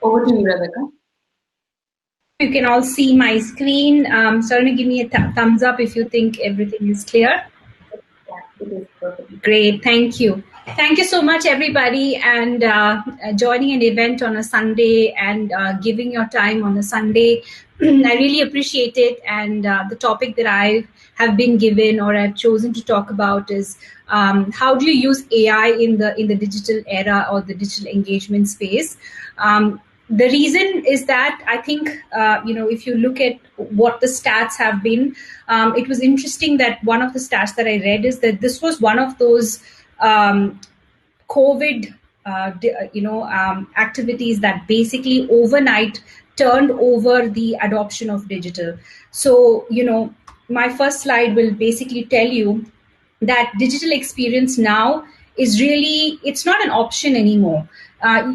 Over to you, Rebecca. You can all see my screen. Certainly give me a thumbs up if you think everything is clear. Yeah, it is perfect. Great, thank you. Thank you so much, everybody, and joining an event on a Sunday and giving your time on a Sunday. I really appreciate it. And the topic that I have been given or I've chosen to talk about is how do you use AI in the digital era or the digital engagement space. The reason is that I think, if you look at what the stats have been, it was interesting that one of the stats that I read is that this was one of those COVID, activities that basically overnight turned over the adoption of digital. So, my first slide will basically tell you that digital experience now is really, it's not an option anymore.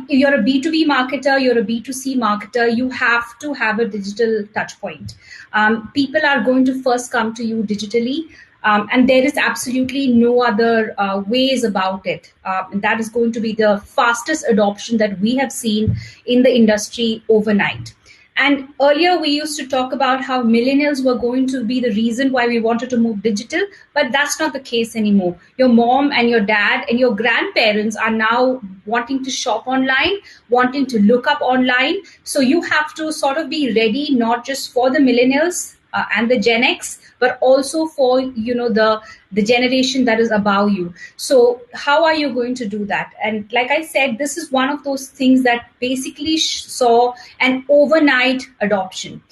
You're a B2B marketer, you're a B2C marketer, you have to have a digital touch point. People are going to first come to you digitally. And there is absolutely no other ways about it. And that is going to be the fastest adoption that we have seen in the industry overnight. And earlier we used to talk about how millennials were going to be the reason why we wanted to move digital, but that's not the case anymore. Your mom and your dad and your grandparents are now wanting to shop online, wanting to look up online. So you have to sort of be ready, not just for the millennials and the Gen X, but also for the generation that is above you. So how are you going to do that? And like I said, this is one of those things that basically saw an overnight adoption.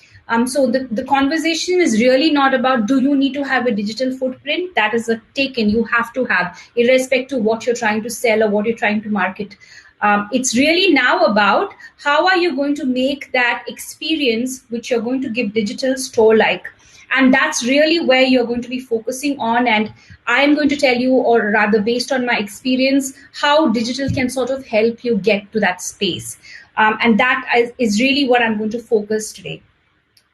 So the conversation is really not about do you need to have a digital footprint. That is a taken you have to have, irrespective of what you're trying to sell or what you're trying to market. It's really now about how are you going to make that experience which you're going to give digital store-like. And that's really where you're going to be focusing on. And I'm going to tell you, or rather based on my experience, how digital can sort of help you get to that space. And that is really what I'm going to focus today.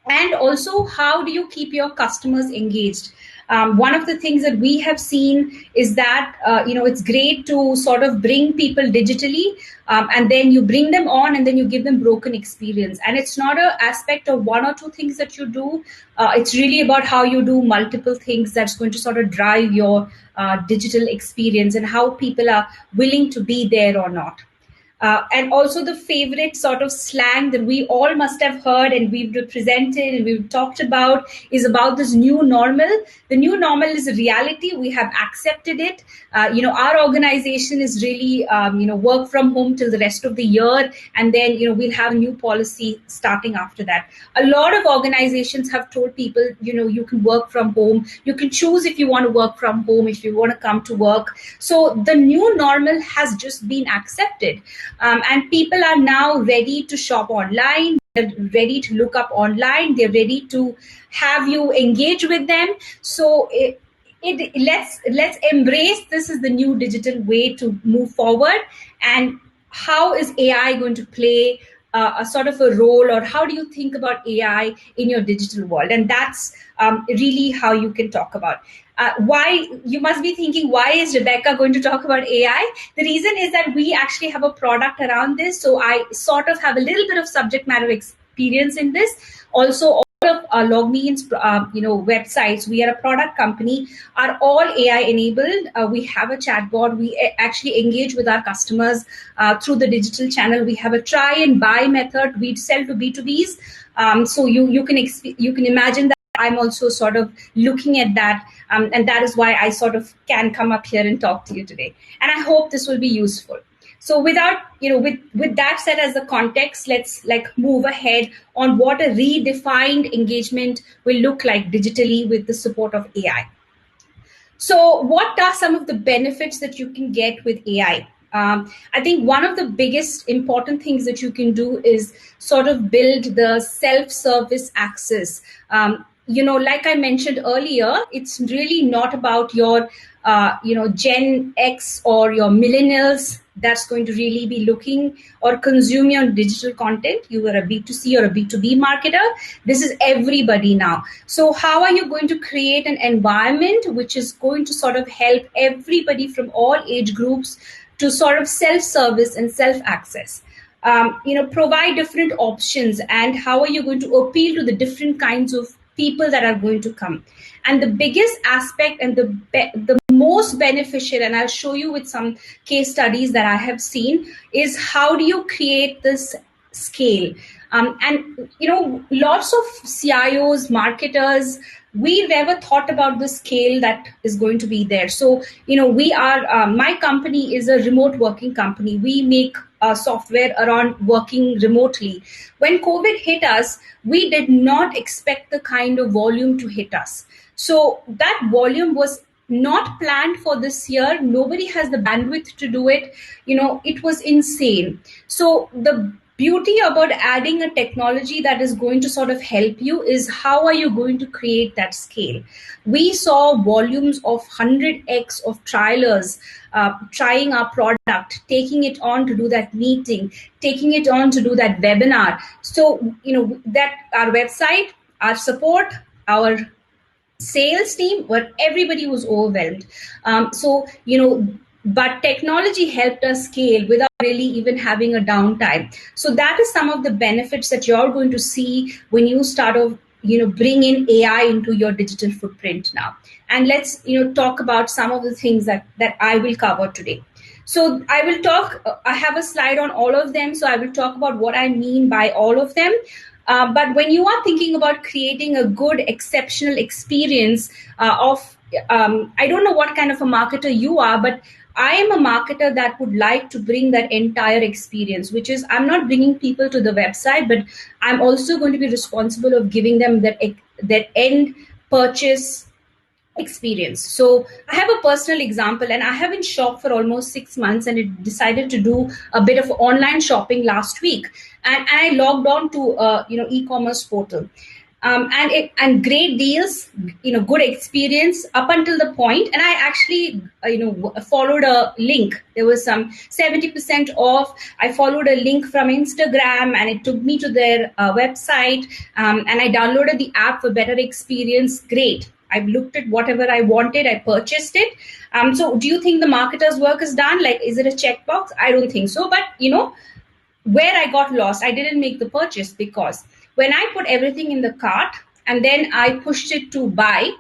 And also, how do you keep your customers engaged? One of the things that we have seen is that it's great to sort of bring people digitally, and then you bring them on, and then you give them broken experience. And it's not an aspect of one or two things that you do. It's really about how you do multiple things that's going to sort of drive your digital experience and how people are willing to be there or not. And also the favorite sort of slang that we all must have heard and we've represented and we've talked about is about this new normal. The new normal is a reality. We have accepted it. Our organization is really, work from home till the rest of the year. And then, we'll have a new policy starting after that. A lot of organizations have told people, you can work from home. You can choose if you want to work from home, if you want to come to work. So the new normal has just been accepted. And people are now ready to shop online. They're ready to look up online. They're ready to have you engage with them. So let's embrace this is the new digital way to move forward. And how is AI going to play a sort of a role, or how do you think about AI in your digital world? And that's really how you can talk about. Why you must be thinking, why is Rebecca going to talk about AI? The reason is that we actually have a product around this. So I sort of have a little bit of subject matter experience in this. Also, all of LogMeIn's websites, we are a product company, are all AI enabled. We have a chatbot. We actually engage with our customers through the digital channel. We have a try and buy method. We sell to B2Bs. So you can imagine that I'm also sort of looking at that. And that is why I sort of can come up here and talk to you today. And I hope this will be useful. So with that said as the context, let's move ahead on what a redefined engagement will look like digitally with the support of AI. So what are some of the benefits that you can get with AI? I think one of the biggest important things that you can do is sort of build the self-service access. Like I mentioned earlier, it's really not about your, Gen X or your millennials that's going to really be looking or consume your digital content. You are a B2C or a B2B marketer. This is everybody now. So how are you going to create an environment which is going to sort of help everybody from all age groups to sort of self-service and self-access? provide different options, and how are you going to appeal to the different kinds of people that are going to come. And the biggest aspect and the most beneficial, and I'll show you with some case studies that I have seen, is how do you create this scale. And lots of CIOs, marketers, we never thought about the scale that is going to be there. So we are my company is a remote working company. We make software around working remotely. When COVID hit us, we did not expect the kind of volume to hit us. So that volume was not planned for this year. Nobody has the bandwidth to do it. It was insane. So the beauty about adding a technology that is going to sort of help you is how are you going to create that scale. We saw volumes of 100x of trialers trying our product, taking it on to do that meeting, taking it on to do that webinar. So that our website, our support, our sales team, where everybody was overwhelmed. But technology helped us scale without really even having a downtime. So that is some of the benefits that you're going to see when you start to bring in AI into your digital footprint now. And let's talk about some of the things that I will cover today. So I will talk, I have a slide on all of them. So I will talk about what I mean by all of them. But when you are thinking about creating a good, exceptional experience I don't know what kind of a marketer you are, but I am a marketer that would like to bring that entire experience, which is I'm not bringing people to the website, but I'm also going to be responsible of giving them that end purchase experience. So I have a personal example, and I have been shopped for almost 6 months, and it decided to do a bit of online shopping last week, and I logged on to e-commerce portal. And great deals, good experience up until the point, and I actually followed a link. There was some 70% off. I followed a link from Instagram, and it took me to their website, and I downloaded the app for better experience. Great. I looked at whatever I wanted, I purchased it. So do you think the marketer's work is done? Like, is it a checkbox? I don't think so. But where I got lost, I didn't make the purchase, because when I put everything in the cart and then I pushed it to buy,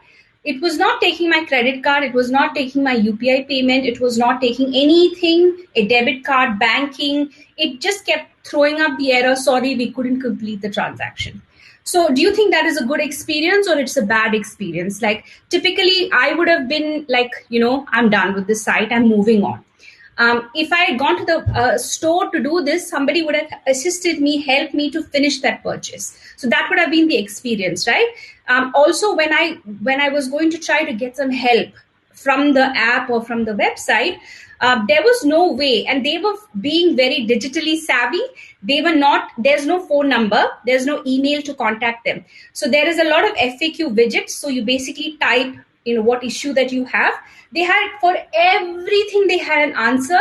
it was not taking my credit card, it was not taking my UPI payment, it was not taking anything, a debit card, banking. It just kept throwing up the error, sorry, we couldn't complete the transaction. So do you think that is a good experience or it's a bad experience? Like, typically I would have been like, I'm done with this site, I'm moving on. If I had gone to the store to do this, somebody would have assisted me, helped me to finish that purchase. So that would have been the experience, right? Also, when I was going to try to get some help from the app or from the website, there was no way, and they were being very digitally savvy. They were not, there's no phone number, there's no email to contact them. So there is a lot of FAQ widgets. So you basically type, what issue that you have. They had, for everything, they had an answer,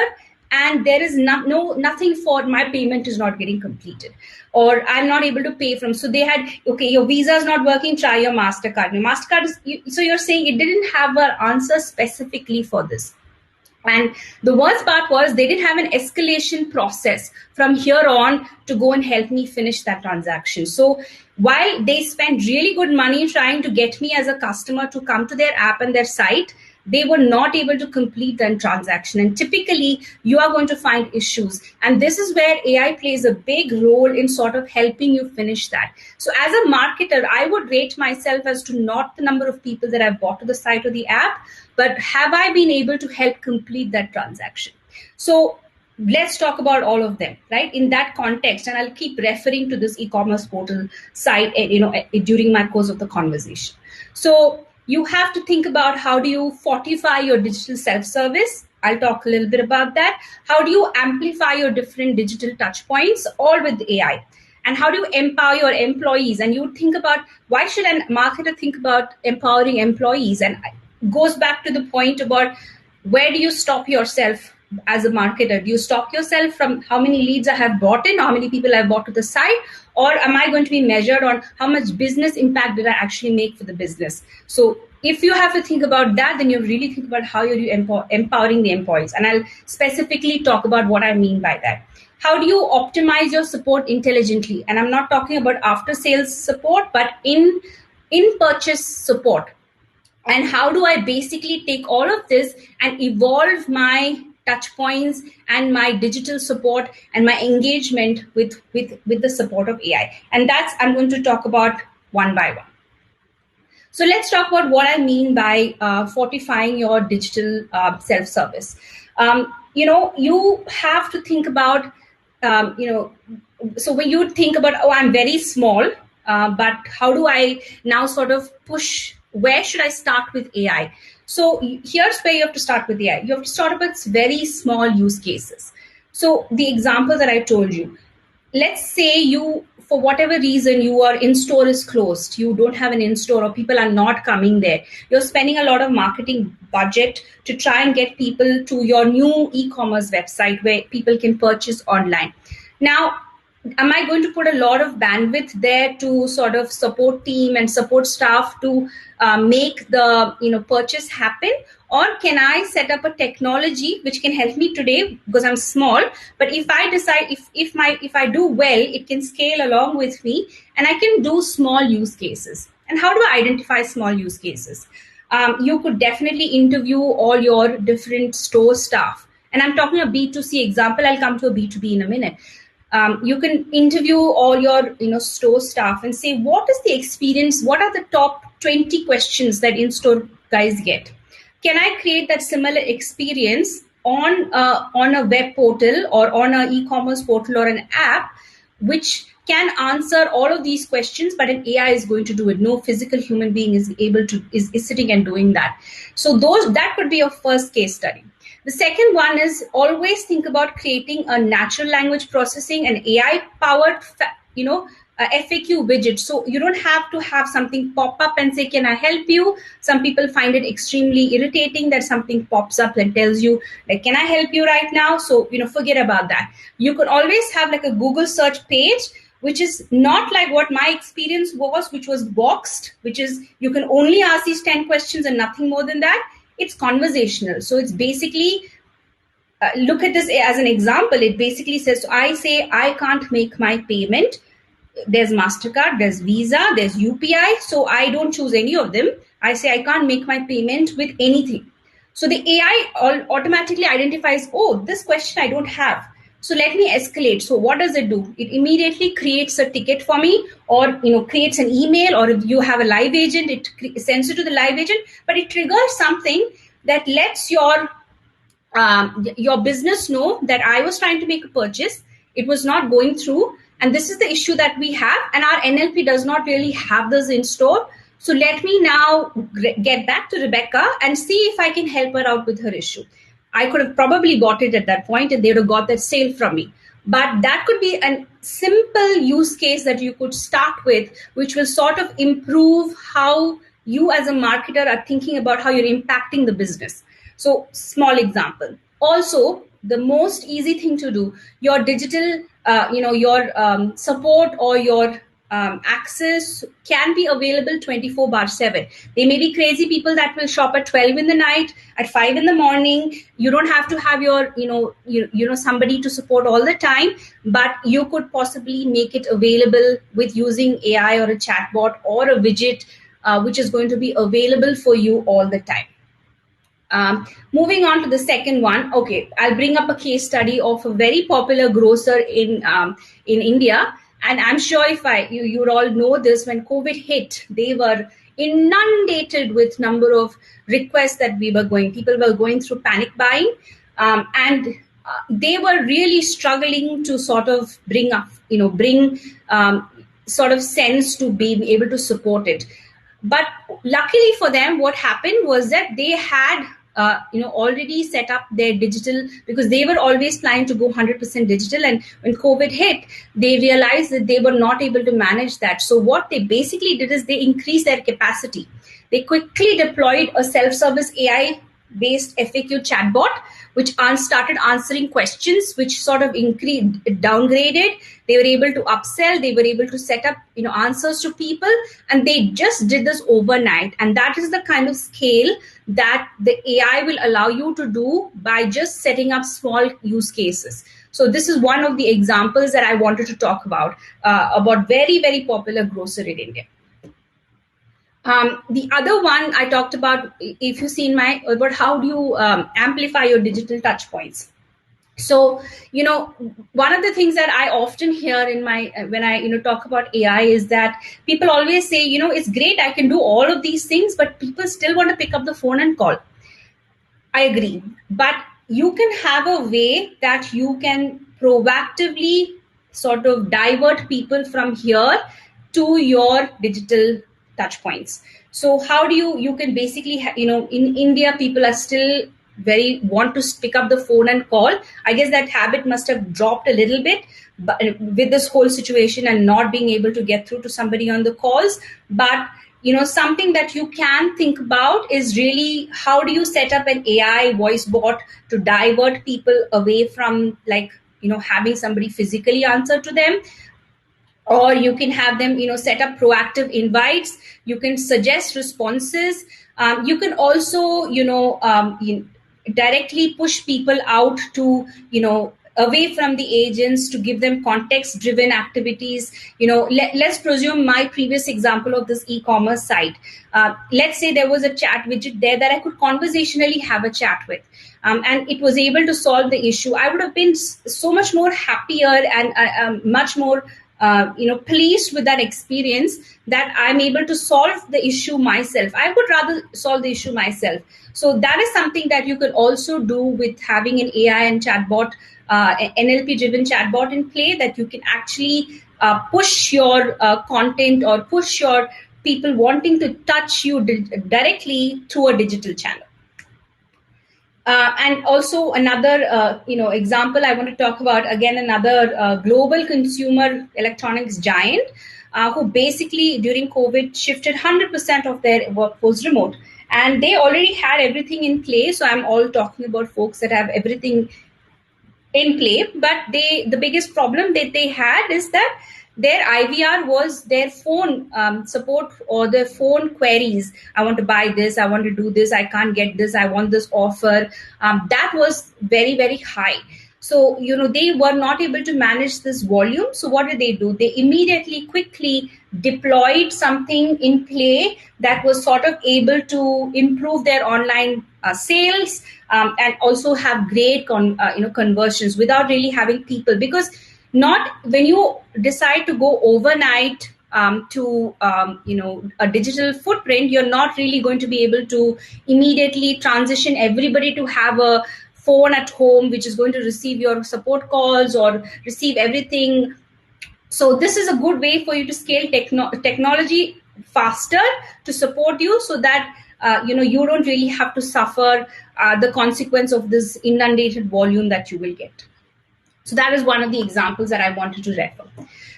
and there is nothing for my payment is not getting completed, or I'm not able to pay from. So they had, okay, your Visa is not working, try your MasterCard. Your MasterCard is, so you're saying it didn't have an answer specifically for this. And the worst part was they didn't have an escalation process from here on to go and help me finish that transaction. So while they spent really good money trying to get me as a customer to come to their app and their site, they were not able to complete that transaction. And typically, you are going to find issues. And this is where AI plays a big role in sort of helping you finish that. So as a marketer, I would rate myself as to not the number of people that I've bought to the site or the app, but have I been able to help complete that transaction? So let's talk about all of them, right? In that context, and I'll keep referring to this e-commerce portal site, during my course of the conversation. So you have to think about how do you fortify your digital self-service. I'll talk a little bit about that. How do you amplify your different digital touch points, all with AI? And how do you empower your employees? And you think about, why should a marketer think about empowering employees? And it goes back to the point about, where do you stop yourself as a marketer? Do you stop yourself from how many leads I have brought in, how many people I've bought to the site? Or am I going to be measured on how much business impact did I actually make for the business? So if you have to think about that, then you really think about how you're empowering the employees. And I'll specifically talk about what I mean by that. how do you optimize your support intelligently? And I'm not talking about after sales support, but in purchase support. And how do I basically take all of this and evolve my touch points and my digital support and my engagement with the support of AI? And that's I'm going to talk about one by one. So let's talk about what I mean by fortifying your digital self-service. You have to think about, so when you think about, oh, I'm very small, but how do I now sort of push, where should I start with AI? So here's where you have to start with AI. You have to start with very small use cases. So the example that I told you, let's say you, for whatever reason, your in-store is closed, you don't have an in-store or people are not coming there, you're spending a lot of marketing budget to try and get people to your new e-commerce website where people can purchase online. Now, am I going to put a lot of bandwidth there to sort of support team and support staff to make the purchase happen? Or can I set up a technology which can help me today because I'm small, but if I decide, if I do well, it can scale along with me and I can do small use cases. And how do I identify small use cases? You could definitely interview all your different store staff. And I'm talking a B2C example. I'll come to a B2B in a minute. You can interview all your store staff and say, what is the experience? What are the top 20 questions that in-store guys get? Can I create that similar experience on a web portal or on an e-commerce portal or an app, which can answer all of these questions, but an AI is going to do it. No physical human being is sitting and doing that. So that could be your first case study. The second one is always think about creating a natural language processing and AI powered, FAQ widget. So you don't have to have something pop up and say, can I help you? Some people find it extremely irritating that something pops up and tells you, like, can I help you right now? So, forget about that. You could always have like a Google search page, which is not like what my experience was, which was boxed, which is you can only ask these 10 questions and nothing more than that. It's conversational. So it's basically, look at this as an example. It basically says, so I say, I can't make my payment. There's MasterCard, there's Visa, there's UPI. So I don't choose any of them. I say, I can't make my payment with anything. So the AI automatically identifies, oh, this question I don't have. So let me escalate. So what does it do? It immediately creates a ticket for me, or creates an email, or if you have a live agent, it sends it to the live agent, but it triggers something that lets your business know that I was trying to make a purchase. It was not going through. And this is the issue that we have. And our NLP does not really have this in store. So let me now get back to Rebecca and see if I can help her out with her issue. I could have probably bought it at that point and they would have got that sale from me. But that could be a simple use case that you could start with, which will sort of improve how you as a marketer are thinking about how you're impacting the business. So small example. Also, the most easy thing to do, your digital, your support or your access can be available 24/7. They may be crazy people that will shop at 12 in the night, at 5 in the morning. You don't have to have your, somebody to support all the time, but you could possibly make it available with using AI or a chatbot or a widget, which is going to be available for you all the time. Moving on to the second one. Okay, I'll bring up a case study of a very popular grocer in India. And I'm sure if you would all know this, when COVID hit, they were inundated with number of requests that people were going through panic buying. And they were really struggling to sort of bring sort of sense to being able to support it. But luckily for them, what happened was that they had already set up their digital, because they were always planning to go 100% digital. And when COVID hit, they realized that they were not able to manage that. So what they basically did is they increased their capacity. They quickly deployed a self-service AI-based FAQ chatbot, which started answering questions, which sort of downgraded. They were able to upsell. They were able to set up, answers to people, and they just did this overnight. And that is the kind of scale that the AI will allow you to do by just setting up small use cases. So this is one of the examples that I wanted to talk about very, very popular grocer in India. The other one I talked about, if you see in about how do you amplify your digital touch points. So, one of the things that I often hear in my when I talk about AI is that people always say, it's great, I can do all of these things, but people still want to pick up the phone and call. I agree, but you can have a way that you can proactively sort of divert people from here to your digital touch points. So how do you can basically in India people are still very want to pick up the phone and call. I guess that habit must have dropped a little bit, but with this whole situation and not being able to get through to somebody on the calls. But something that you can think about is really how do you set up an AI voice bot to divert people away from having somebody physically answer to them. Or you can have them set up proactive invites, you can suggest responses, you can also directly push people out to away from the agents to give them context driven activities. Let's presume my previous example of this e-commerce site. Let's say there was a chat widget there that I could conversationally have a chat with, and it was able to solve the issue. I would have been so much more happier and much more pleased with that experience, that I'm able to solve the issue myself. I would rather solve the issue myself. So that is something that you could also do with having an AI and chatbot, NLP driven chatbot in play, that you can actually push your content or push your people wanting to touch you directly through a digital channel. And also another, example I want to talk about, again, another global consumer electronics giant who basically during COVID shifted 100% of their workforce remote. And they already had everything in play. So I'm all talking about folks that have everything in play. But the biggest problem that they had is that their IVR was their phone support or their phone queries. I want to buy this, I want to do this, I can't get this, I want this offer. That was very, very high. So, they were not able to manage this volume. So what did they do? They immediately, quickly deployed something in play that was sort of able to improve their online sales and also have great conversions without really having people. Because not when you decide to go overnight to a digital footprint, you're not really going to be able to immediately transition everybody to have a phone at home which is going to receive your support calls or receive everything. So this is a good way for you to scale technology faster to support you, so that you don't really have to suffer the consequence of this inundated volume that you will get. So that is one of the examples that I wanted to refer.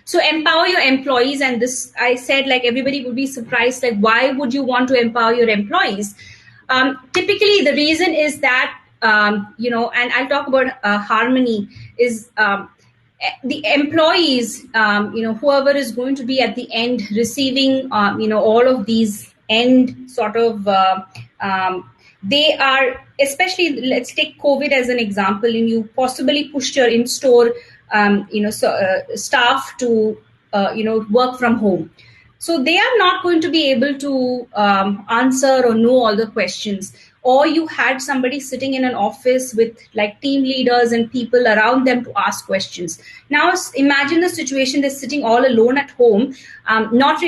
So empower your employees, and this I said, like, everybody would be surprised, like, why would you want to empower your employees? Typically, the reason is that and I'll talk about Harmony is the employees, whoever is going to be at the end receiving, all of these end sort of. They are, especially, let's take COVID as an example, and you possibly pushed your in-store, staff to, work from home. So they are not going to be able to answer or know all the questions. Or you had somebody sitting in an office with like team leaders and people around them to ask questions. Now imagine the situation, they're sitting all alone at home, not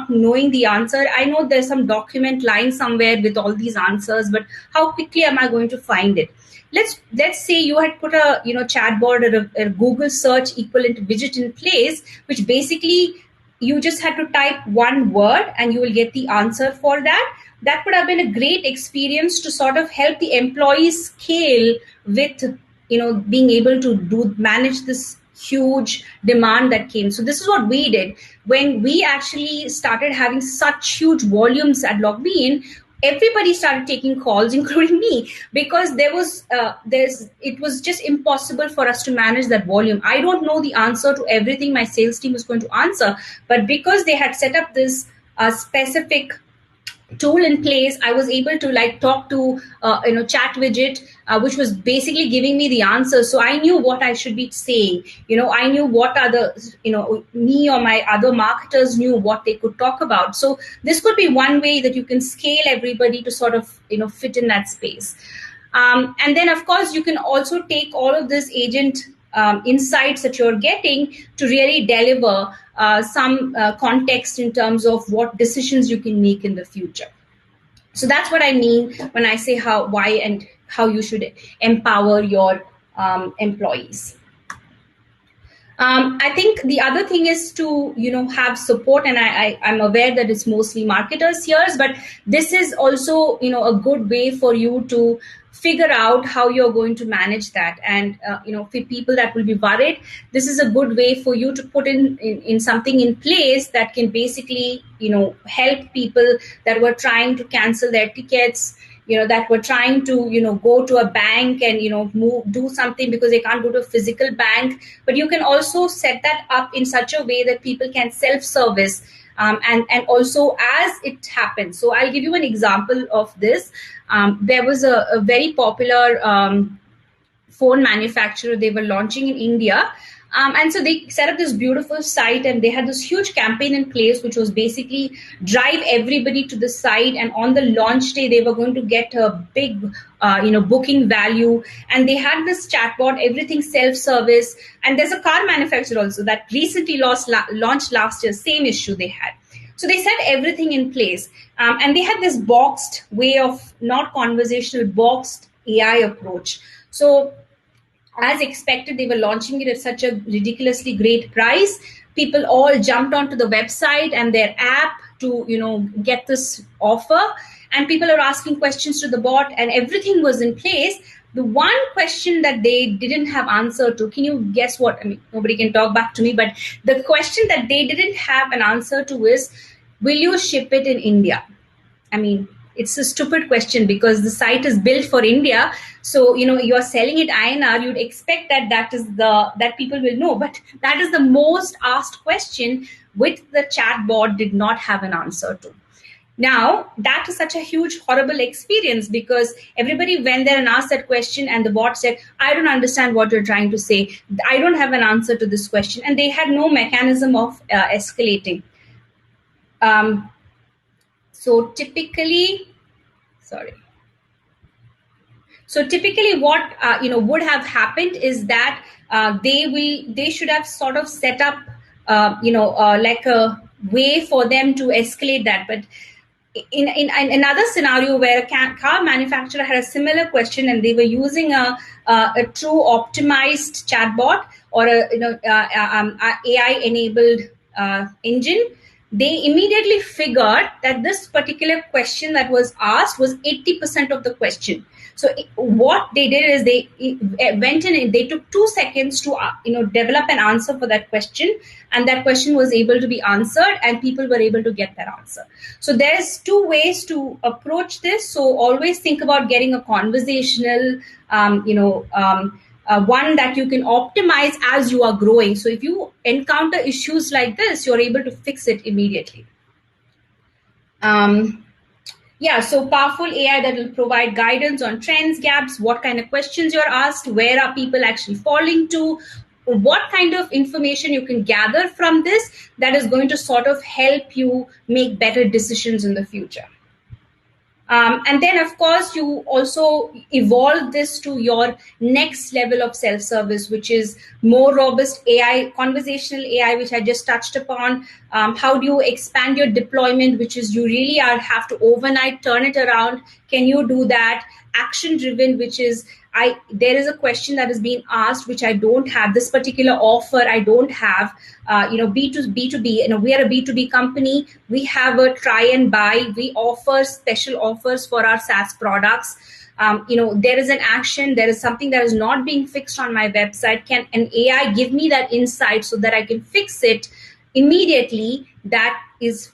knowing the answer. I know there's some document lying somewhere with all these answers, but how quickly am I going to find it? Let's say you had put a chatbot or a Google search equivalent widget in place, which basically you just had to type one word and you will get the answer for that. That would have been a great experience to sort of help the employees scale with, being able to manage this huge demand that came. So this is what we did when we actually started having such huge volumes at Logmein. Everybody started taking calls, including me, because it was just impossible for us to manage that volume. I don't know the answer to everything my sales team was going to answer, but because they had set up this specific tool in place, I was able to like talk to chat widget, which was basically giving me the answer. So I knew what I should be saying. I knew what other, me or my other marketers knew what they could talk about. So this could be one way that you can scale everybody to sort of fit in that space. And then of course you can also take all of this agent insights that you're getting to really deliver some context in terms of what decisions you can make in the future. So that's what I mean when I say why and how you should empower your employees. I think the other thing is to have support, and I'm aware that it's mostly marketers here, but this is also a good way for you to figure out how you're going to manage that. And for people that will be worried, this is a good way for you to put in something in place that can basically help people that were trying to cancel their tickets, that were trying to go to a bank and do something because they can't go to a physical bank. But you can also set that up in such a way that people can self-service, and also as it happens. So I'll give you an example of this. There was a very popular phone manufacturer. They were launching in India. And so they set up this beautiful site, and they had this huge campaign in place, which was basically drive everybody to the site. And on the launch day, they were going to get a big, booking value. And they had this chatbot, everything self-service. And there's a car manufacturer also that recently launched last year, same issue they had. So they set everything in place. And they had this boxed way of, not conversational, boxed AI approach. So as expected, they were launching it at such a ridiculously great price. People all jumped onto the website and their app to get this offer, and people are asking questions to the bot, and everything was in place. The one question that they didn't have answer to, can you guess what? I mean, nobody can talk back to me, but the question that they didn't have an answer to is, will you ship it in India? I mean, it's a stupid question because the site is built for India. So, you're selling it INR, you'd expect that people will know. But that is the most asked question, which the chatbot did not have an answer to. Now, that is such a huge, horrible experience because everybody went there and asked that question, and the bot said, I don't understand what you're trying to say. I don't have an answer to this question. And they had no mechanism of escalating. So typically what would have happened is that they should have sort of set up like a way for them to escalate that. But in another scenario where a car manufacturer had a similar question and they were using a true optimized chatbot or a AI enabled engine, they immediately figured that this particular question that was asked was 80% of the question. So what they did is they went in and they took 2 seconds to develop an answer for that question, and that question was able to be answered and people were able to get that answer. So there's 2 ways to approach this. So always think about getting a conversational one that you can optimize as you are growing. So if you encounter issues like this, you're able to fix it immediately. So powerful AI that will provide guidance on trends, gaps, what kind of questions you're asked, where are people actually falling to, what kind of information you can gather from this that is going to sort of help you make better decisions in the future. And then, of course, you also evolve this to your next level of self-service, which is more robust AI, conversational AI, which I just touched upon. How do you expand your deployment, which is you really have to overnight turn it around. Can you do that? Action-driven, which is there is a question that is being asked, which I don't have. This particular offer I don't have. B2B, we are a B2B company. We have a try and buy. We offer special offers for our SaaS products. There is an action. There is something that is not being fixed on my website. Can an AI give me that insight so that I can fix it immediately? That is,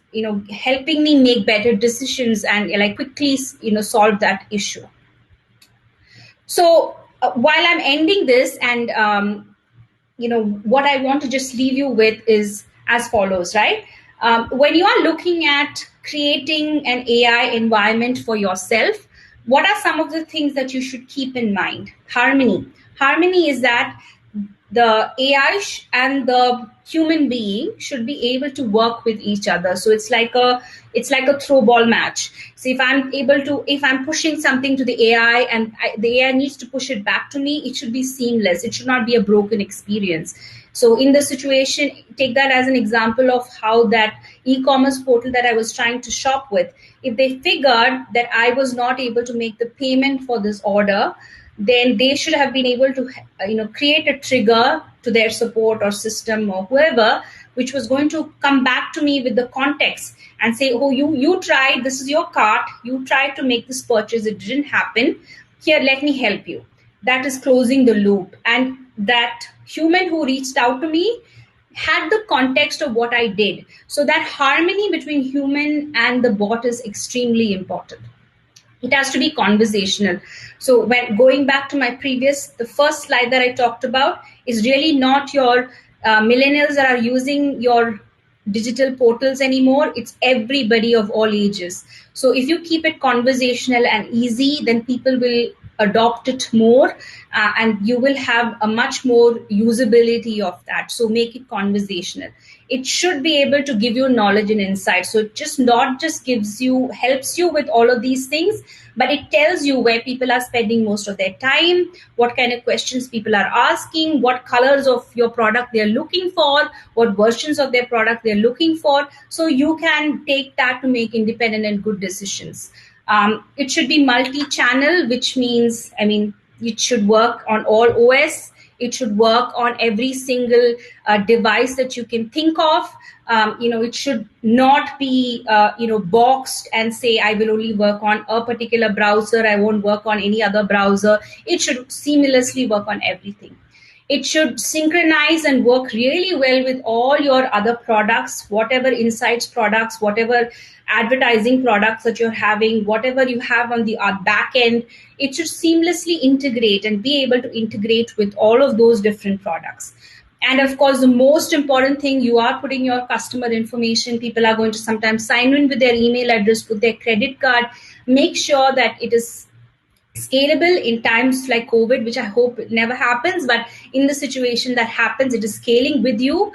helping me make better decisions and quickly, solve that issue. So while I'm ending this, and what I want to just leave you with is as follows, right? When you are looking at creating an AI environment for yourself, what are some of the things that you should keep in mind? Harmony. Harmony is that the AI and the human being should be able to work with each other. So it's like a throw ball match. So if I'm pushing something to the AI and the AI needs to push it back to me, it should be seamless. It should not be a broken experience. So in the situation, take that as an example of how that e-commerce portal that I was trying to shop with, if they figured that I was not able to make the payment for this order, then they should have been able to create a trigger to their support or system or whoever, which was going to come back to me with the context and say, oh, you tried, this is your cart, you tried to make this purchase, it didn't happen, here, let me help you. That is closing the loop. And that human who reached out to me had the context of what I did. So that harmony between human and the bot is extremely important. It has to be conversational. So when going back to the first slide that I talked about is really not your millennials that are using your digital portals anymore. It's everybody of all ages. So if you keep it conversational and easy, then people will adopt it more, and you will have a much more usability of that. So make it conversational. It should be able to give you knowledge and insight. So it helps you with all of these things, but it tells you where people are spending most of their time, what kind of questions people are asking, what colors of your product they're looking for, what versions of their product they're looking for. So you can take that to make independent and good decisions. It should be multi-channel, which means, it should work on all OS. It should work on every single device that you can think of. It should not be, boxed and say, I will only work on a particular browser. I won't work on any other browser. It should seamlessly work on everything. It should synchronize and work really well with all your other products, whatever insights products, whatever advertising products that you're having, whatever you have on the back end. It should seamlessly integrate and be able to integrate with all of those different products. And of course, the most important thing, you are putting your customer information. People are going to sometimes sign in with their email address, put their credit card. Make sure that it is scalable in times like COVID, which I hope never happens, but in the situation that happens, it is scaling with you.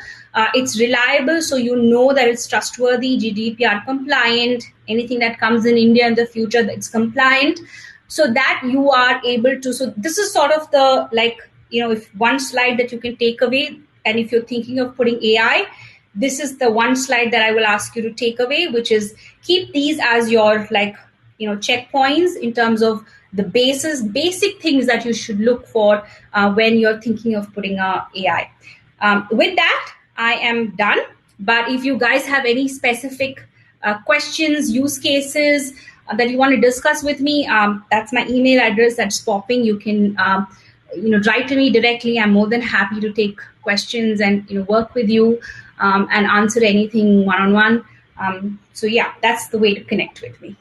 It's reliable, so you know that it's trustworthy, GDPR compliant. Anything that comes in India in the future, it's compliant, so that you are able to. So this is sort of the, if one slide that you can take away, and if you're thinking of putting AI, this is the one slide that I will ask you to take away, which is keep these as your checkpoints in terms of the basic things that you should look for when you're thinking of putting AI. With that, I am done. But if you guys have any specific questions, use cases that you want to discuss with me, that's my email address that's popping. You can write to me directly. I'm more than happy to take questions and work with you and answer anything one-on-one. So yeah, that's the way to connect with me.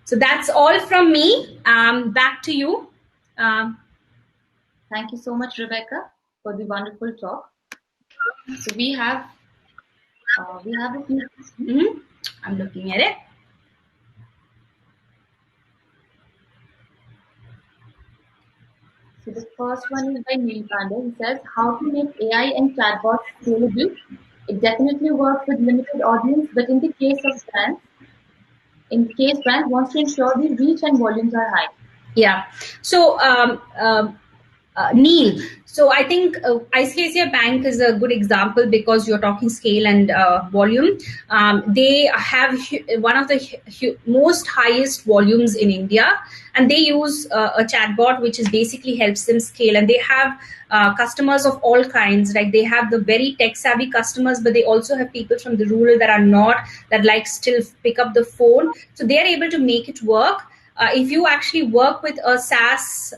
So that's all from me. Back to you. Thank you so much, Rebecca, for the wonderful talk. So we have a few. Mm-hmm. I'm looking at it. So the first one is by Neil Pandey. He says, how to make AI and chatbots scalable. It definitely works with limited audience, but in case brand wants to ensure the reach and volumes are high. Yeah. So Neil, so I think ICICI Bank is a good example because you're talking scale and volume. They have one of the most highest volumes in India, and they use a chatbot which is basically helps them scale. And they have customers of all kinds. Like they have the very tech savvy customers, but they also have people from the rural that are not, that still pick up the phone. So they are able to make it work. If you actually work with a SaaS,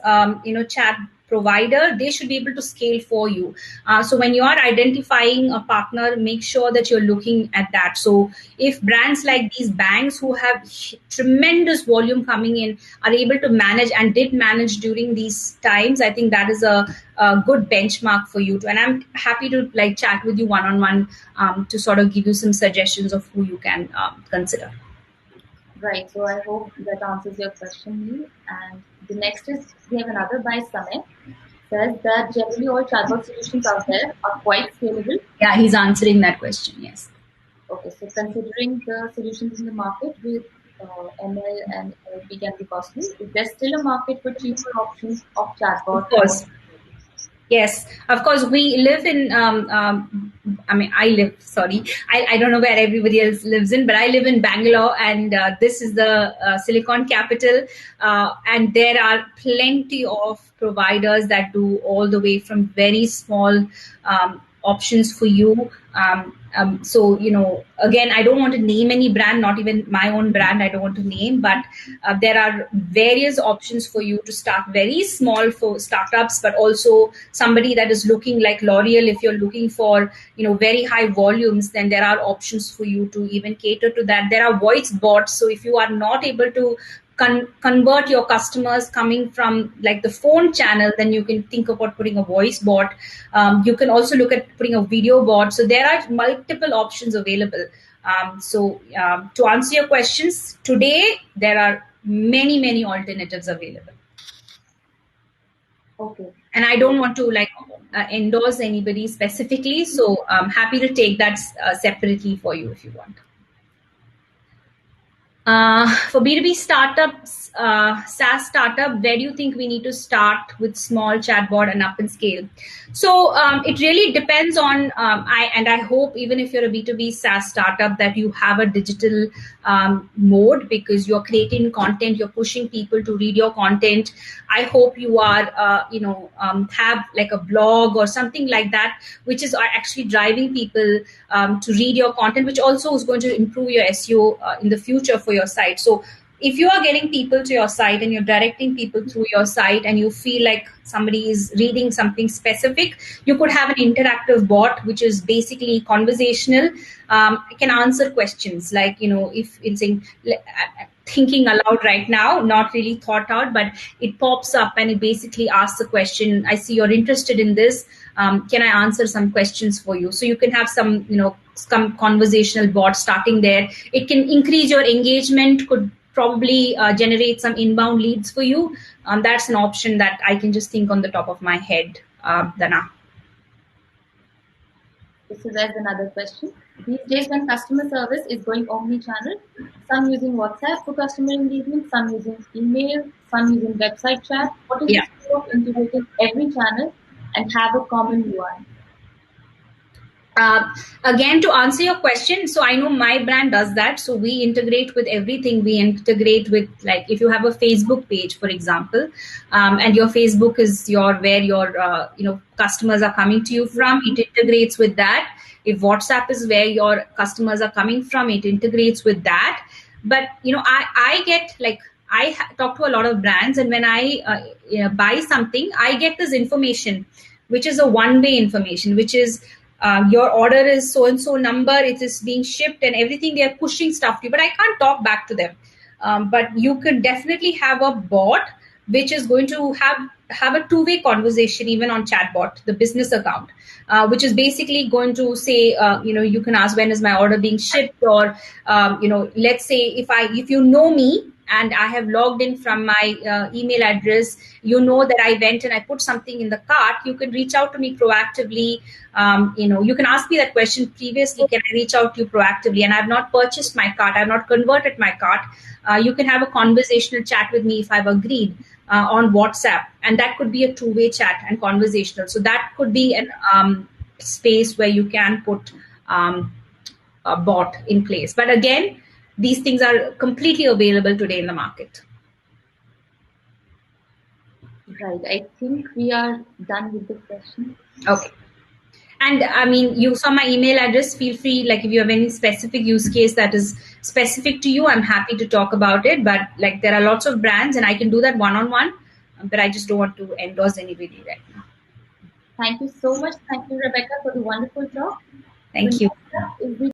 chat provider, they should be able to scale for you. So when you are identifying a partner, make sure that you're looking at that. So if brands like these banks who have tremendous volume coming in are able to manage and did manage during these times, I think that is a good benchmark for you to. And I'm happy to like chat with you one-on-one to sort of give you some suggestions of who you can consider. Right. So I hope that answers your question, Neil. And the next is we have another by Samay. Says that generally all chatbot solutions out there are quite scalable. Yeah, he's answering that question. Yes. Okay. So considering the solutions in the market with ML and NLP can be costly, is there still a market for cheaper options of chatbot? Of course. Yes, of course. We live in, I don't know where everybody else lives in, but I live in Bangalore, and this is the Silicon capital. And there are plenty of providers that do all the way from very small options for you. So, again, I don't want to name any brand, not even my own brand, I don't want to name, but there are various options for you to start very small for startups, but also somebody that is looking like L'Oreal. If you're looking for, very high volumes, then there are options for you to even cater to that. There are voice bots. So if you are not able to convert your customers coming from like the phone channel, then you can think about putting a voice bot. You can also look at putting a video bot. So there are multiple options available. To answer your questions, today there are many alternatives available. Okay. And I don't want to endorse anybody specifically. So I'm happy to take that separately for you if you want. For B2B startups, SaaS startup, where do you think we need to start with small chatbot and up and scale? So it really depends on, I hope even if you're a B2B SaaS startup that you have a digital mode, because you're creating content, you're pushing people to read your content. I hope you are, have like a blog or something like that, which is actually driving people to read your content, which also is going to improve your SEO in the future for your site. So if you are getting people to your site and you're directing people through your site and you feel like somebody is reading something specific, you could have an interactive bot, which is basically conversational. It can answer questions like, if it's thinking aloud right now, not really thought out, but it pops up and it basically asks a question. I see you're interested in this. Can I answer some questions for you? So you can have some conversational bot starting there. It can increase your engagement, could probably generate some inbound leads for you. That's an option that I can just think on the top of my head, Dana. So there's another question. These days when customer service is going omni-channel, some using WhatsApp for customer engagement, some using email, some using website chat. What is the scope of integrating every channel and have a common UI? Again, to answer your question, so I know my brand does that. So we integrate with everything. We integrate with, like, if you have a Facebook page, for example, and your Facebook is where your customers are coming to you from, it integrates with that. If WhatsApp is where your customers are coming from, it integrates with that. But I get I talk to a lot of brands, and when I buy something, I get this information, which is a one-way information, which is your order is so and so number, it is being shipped and everything. They are pushing stuff to you, but I can't talk back to them. But you could definitely have a bot which is going to have a two-way conversation, even on chatbot, the business account, which is basically going to say, you can ask when is my order being shipped, or let's say if you know me and I have logged in from my email address, that I went and I put something in the cart, you can reach out to me proactively. You can ask me that question previously, can I reach out to you proactively? And I've not purchased my cart, I've not converted my cart. You can have a conversational chat with me if I've agreed on WhatsApp. And that could be a two-way chat and conversational. So that could be an space where you can put a bot in place. But again, these things are completely available today in the market. Right. I think we are done with the question. Okay. And I mean, you saw my email address. Feel free, if you have any specific use case that is specific to you, I'm happy to talk about it. But there are lots of brands, and I can do that one-on-one. but I just don't want to endorse anybody right now. Thank you so much. Thank you, Rebecca, for the wonderful talk. Thank The you. next step is